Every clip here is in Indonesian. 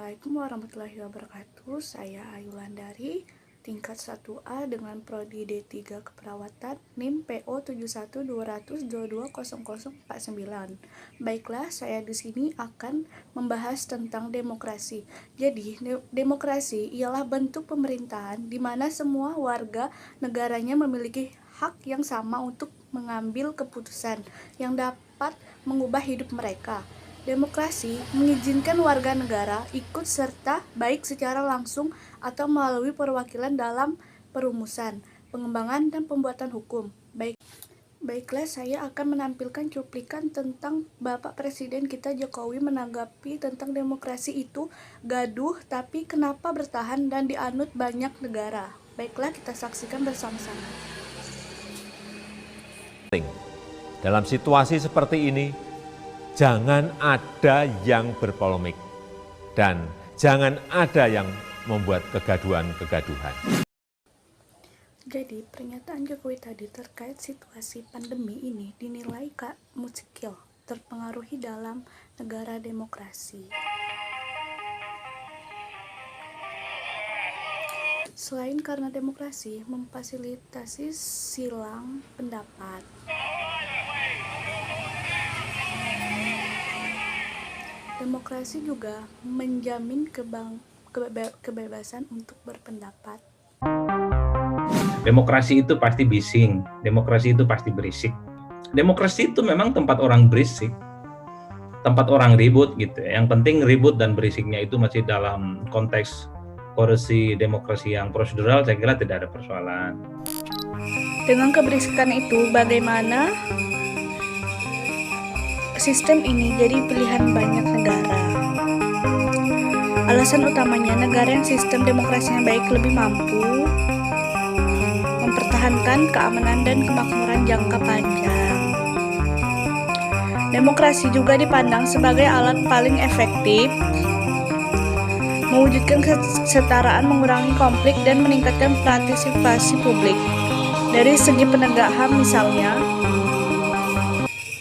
Assalamualaikum warahmatullahi wabarakatuh. Saya Ayu Landari, tingkat 1A dengan prodi D3 Keperawatan, NIM PO 7120020049. Baiklah, saya di sini akan membahas tentang demokrasi. Jadi, demokrasi ialah bentuk pemerintahan di mana semua warga negaranya memiliki hak yang sama untuk mengambil keputusan yang dapat mengubah hidup mereka. Demokrasi mengizinkan warga negara ikut serta baik secara langsung atau melalui perwakilan dalam perumusan, pengembangan, dan pembuatan hukum. Baiklah, saya akan menampilkan cuplikan tentang Bapak Presiden kita Jokowi menanggapi tentang demokrasi itu gaduh, tapi kenapa bertahan dan dianut banyak negara. Baiklah, kita saksikan bersama-sama. Dalam situasi seperti ini, jangan ada yang berpolemik dan jangan ada yang membuat kegaduhan-kegaduhan. Jadi, pernyataan Jokowi tadi terkait situasi pandemi ini dinilai muskil, terpengaruhi dalam negara demokrasi. Selain karena demokrasi memfasilitasi silang pendapat, demokrasi juga menjamin kebebasan untuk berpendapat. Demokrasi itu pasti bising, demokrasi itu pasti berisik. Demokrasi itu memang tempat orang berisik, tempat orang ribut gitu. Yang penting ribut dan berisiknya itu masih dalam konteks korupsi demokrasi yang prosedural, saya kira tidak ada persoalan. Dengan keberisikan itu, bagaimana sistem ini jadi pilihan banyak negara? Alasan utamanya, negara yang sistem demokrasinya baik lebih mampu mempertahankan keamanan dan kemakmuran jangka panjang. Demokrasi juga dipandang sebagai alat paling efektif mewujudkan kesetaraan, mengurangi konflik, dan meningkatkan partisipasi publik. Dari segi penegak HAM misalnya,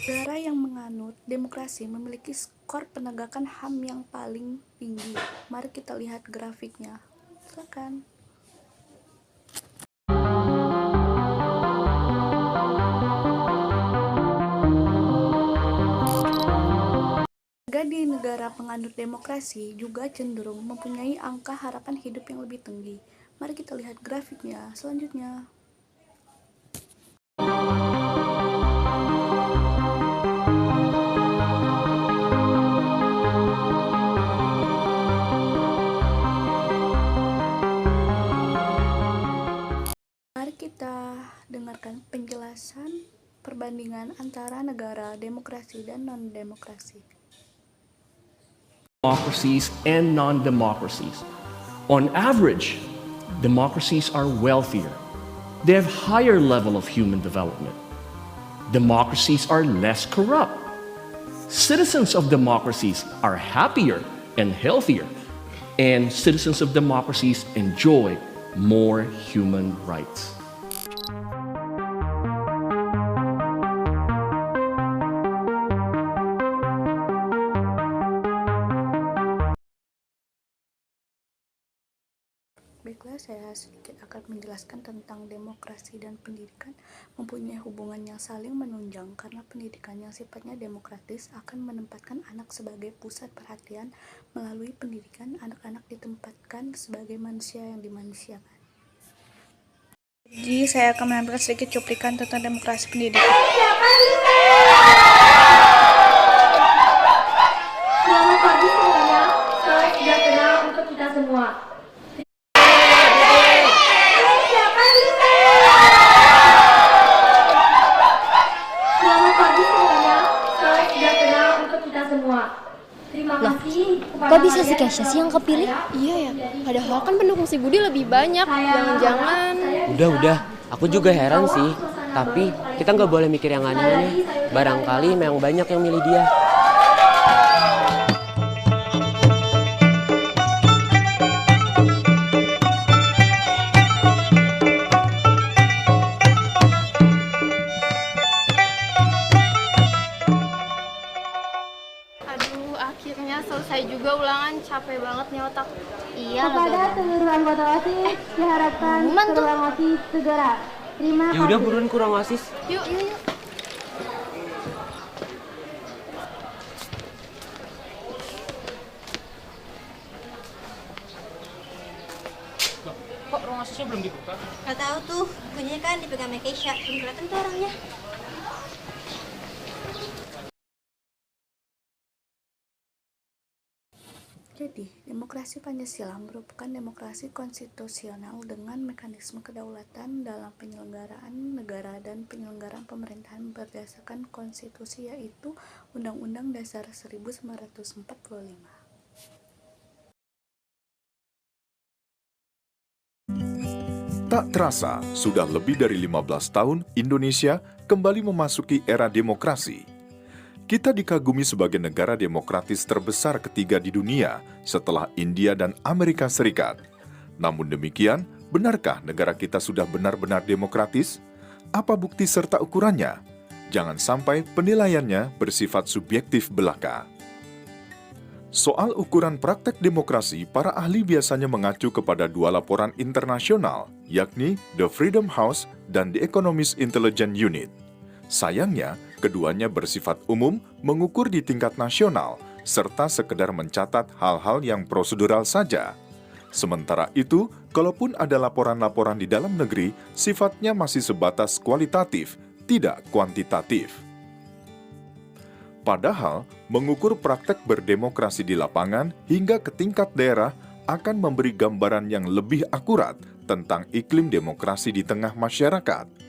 negara yang menganut demokrasi memiliki skor penegakan HAM yang paling tinggi. Mari kita lihat grafiknya. Silakan. Di negara penganut demokrasi juga cenderung mempunyai angka harapan hidup yang lebih tinggi. Mari kita lihat grafiknya selanjutnya. Mari kita dengarkan penjelasan perbandingan antara negara demokrasi dan non-demokrasi. Democracies and non-democracies. On average, democracies are wealthier. They have higher level of human development. Democracies are less corrupt. Citizens of democracies are happier and healthier. And citizens of democracies enjoy more human rights. Baiklah, saya sedikit akan menjelaskan tentang demokrasi dan pendidikan mempunyai hubungan yang saling menunjang karena pendidikan yang sifatnya demokratis akan menempatkan anak sebagai pusat perhatian. Melalui pendidikan, anak-anak ditempatkan sebagai manusia yang dimanusiakan. Jadi, saya akan menampilkan sedikit cuplikan tentang demokrasi pendidikan. Selamat pagi semuanya, salam sejahtera untuk kita semua. Kok bisa si Kesha sih yang kepilih? Iya ya, padahal kan pendukung si Budi lebih banyak. Jangan-jangan... Udah, aku juga heran sih. Tapi kita nggak boleh mikir yang aneh-aneh. Barangkali memang banyak yang milih dia. Akhirnya selesai juga ulangan, capek banget. banget nih otak. Iya, kepada seluruh anggota OSIS diharapkan ke ruang OSIS segera. Terima kasih. Ya udah buruan kurang OSIS. Yuk. Kok ruang asisnya belum dibuka? Gak tahu tuh, kuncinya kan dipegang Keisha. Belum kelihatan tuh orangnya. Jadi, demokrasi Pancasila merupakan demokrasi konstitusional dengan mekanisme kedaulatan dalam penyelenggaraan negara dan penyelenggaraan pemerintahan berdasarkan konstitusi, yaitu Undang-Undang Dasar 1945. Tak terasa, sudah lebih dari 15 tahun Indonesia kembali memasuki era demokrasi. Kita dikagumi sebagai negara demokratis terbesar ketiga di dunia setelah India dan Amerika Serikat. Namun demikian, benarkah negara kita sudah benar-benar demokratis? Apa bukti serta ukurannya? Jangan sampai penilaiannya bersifat subjektif belaka. Soal ukuran praktek demokrasi, para ahli biasanya mengacu kepada dua laporan internasional, yakni The Freedom House dan The Economist Intelligence Unit. Sayangnya, keduanya bersifat umum, mengukur di tingkat nasional, serta sekedar mencatat hal-hal yang prosedural saja. Sementara itu, kalaupun ada laporan-laporan di dalam negeri, sifatnya masih sebatas kualitatif, tidak kuantitatif. Padahal, mengukur praktek berdemokrasi di lapangan hingga ke tingkat daerah akan memberi gambaran yang lebih akurat tentang iklim demokrasi di tengah masyarakat.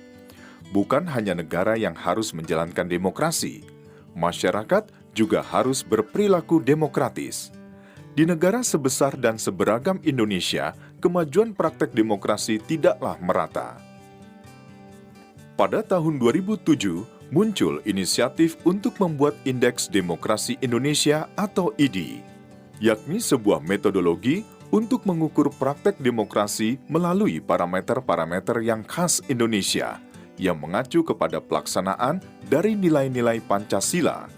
Bukan hanya negara yang harus menjalankan demokrasi, masyarakat juga harus berperilaku demokratis. Di negara sebesar dan seberagam Indonesia, kemajuan praktek demokrasi tidaklah merata. Pada tahun 2007, muncul inisiatif untuk membuat Indeks Demokrasi Indonesia atau IDI, yakni sebuah metodologi untuk mengukur praktek demokrasi melalui parameter-parameter yang khas Indonesia, yang mengacu kepada pelaksanaan dari nilai-nilai Pancasila.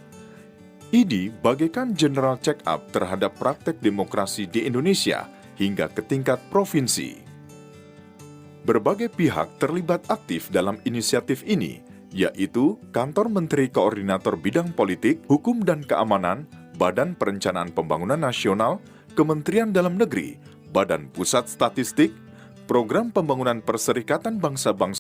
IDI bagaikan general check-up terhadap praktek demokrasi di Indonesia hingga ke tingkat provinsi. Berbagai pihak terlibat aktif dalam inisiatif ini, yaitu Kantor Menteri Koordinator Bidang Politik, Hukum dan Keamanan, Badan Perencanaan Pembangunan Nasional, Kementerian Dalam Negeri, Badan Pusat Statistik, Program Pembangunan Perserikatan Bangsa-Bangsa.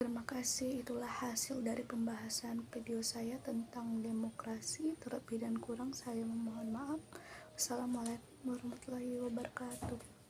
Terima kasih, itulah hasil dari pembahasan video saya tentang demokrasi. Terlebih dan kurang saya memohon maaf. Wassalamualaikum warahmatullahi wabarakatuh.